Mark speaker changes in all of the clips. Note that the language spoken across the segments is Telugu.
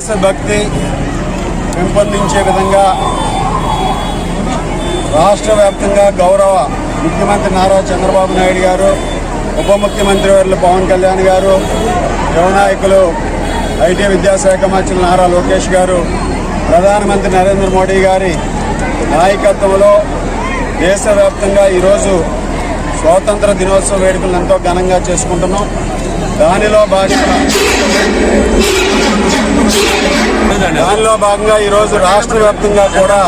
Speaker 1: దేశభక్తి పెంపొందించే విధంగా రాష్ట్ర వ్యాప్తంగా గౌరవ ముఖ్యమంత్రి నారా చంద్రబాబు నాయుడు గారు, ఉప ముఖ్యమంత్రి వర్యులు పవన్ కళ్యాణ్ గారు, యువ నాయకులు ఐటీ విద్యాశాఖ మంత్రులు నారా లోకేష్ గారు, ప్రధానమంత్రి నరేంద్ర మోడీ గారి నాయకత్వంలో దేశవ్యాప్తంగా ఈరోజు స్వాతంత్ర దినోత్సవ వేడుకలను ఎంతో ఘనంగా చేసుకుంటున్నాం. దానిలో భాగంగా ఈరోజు రాష్ట్ర వ్యాప్తంగా కూడా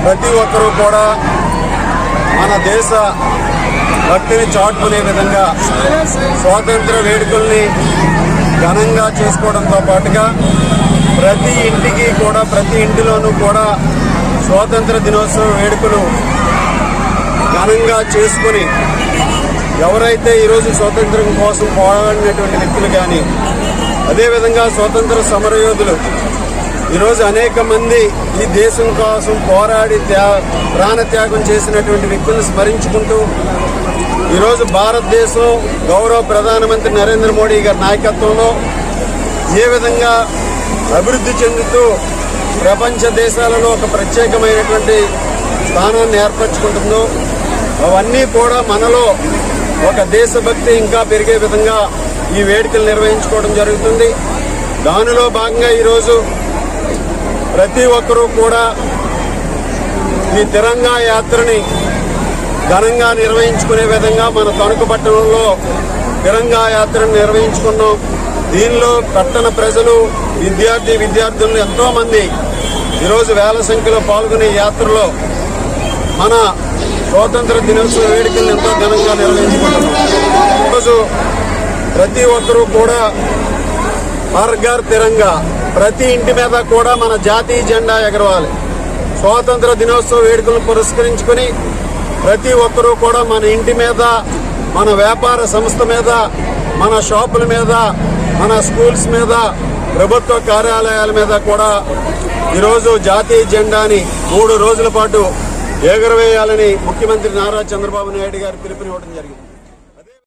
Speaker 1: ప్రతి ఒక్కరూ కూడా మన దేశ భక్తిని చాటుకునే విధంగా స్వాతంత్ర వేడుకల్ని ఘనంగా చేసుకోవడంతో పాటుగా ప్రతి ఇంటిలోనూ కూడా స్వాతంత్ర దినోత్సవ వేడుకలు ఘనంగా చేసుకుని ఎవరైతే ఈరోజు స్వాతంత్రం కోసం పోరాడినటువంటి వ్యక్తులు కానీ, అదేవిధంగా స్వాతంత్ర సమరయోధులు ఈరోజు అనేక మంది ఈ దేశం కోసం పోరాడి ప్రాణత్యాగం చేసినటువంటి వ్యక్తులను స్మరించుకుంటూ ఈరోజు భారతదేశం గౌరవ ప్రధానమంత్రి నరేంద్ర మోడీ గారి నాయకత్వంలో ఏ విధంగా అభివృద్ధి చెందుతూ ప్రపంచ దేశాలలో ఒక ప్రత్యేకమైనటువంటి స్థానాన్ని ఏర్పరచుకుంటుందో అవన్నీ కూడా మనలో ఒక దేశభక్తి ఇంకా పెరిగే విధంగా ఈ వేడుకలు నిర్వహించుకోవడం జరుగుతుంది. దానిలో భాగంగా ఈరోజు ప్రతి ఒక్కరూ కూడా ఈ తిరంగా యాత్రని ఘనంగా నిర్వహించుకునే విధంగా మన తణుకు పట్టణంలో తిరంగా యాత్రను నిర్వహించుకున్నాం. దీనిలో పట్టణ ప్రజలు, విద్యార్థులు ఎంతోమంది ఈరోజు వేల సంఖ్యలో పాల్గొనే యాత్రలో మన స్వాతంత్ర దినోత్సవ వేడుకలను ఎంతో ఘనంగా నిర్వహించుకుంటున్నాం. ఈరోజు ప్రతి ఒక్కరూ కూడా హర్ ఘర్ తిరంగా, ప్రతి ఇంటి మీద కూడా మన జాతీయ జెండా ఎగరవాలి. స్వాతంత్ర దినోత్సవ వేడుకలను పురస్కరించుకొని ప్రతి ఒక్కరూ కూడా మన ఇంటి మీద, మన వ్యాపార సంస్థ మీద, మన షాపుల మీద, మన స్కూల్స్ మీద, ప్రభుత్వ కార్యాలయాల మీద కూడా ఈరోజు జాతీయ జెండాని 3 రోజుల పాటు ఎగురవేయాలని ముఖ్యమంత్రి నారా చంద్రబాబు నాయుడు గారు పిలుపునివ్వడం జరిగింది.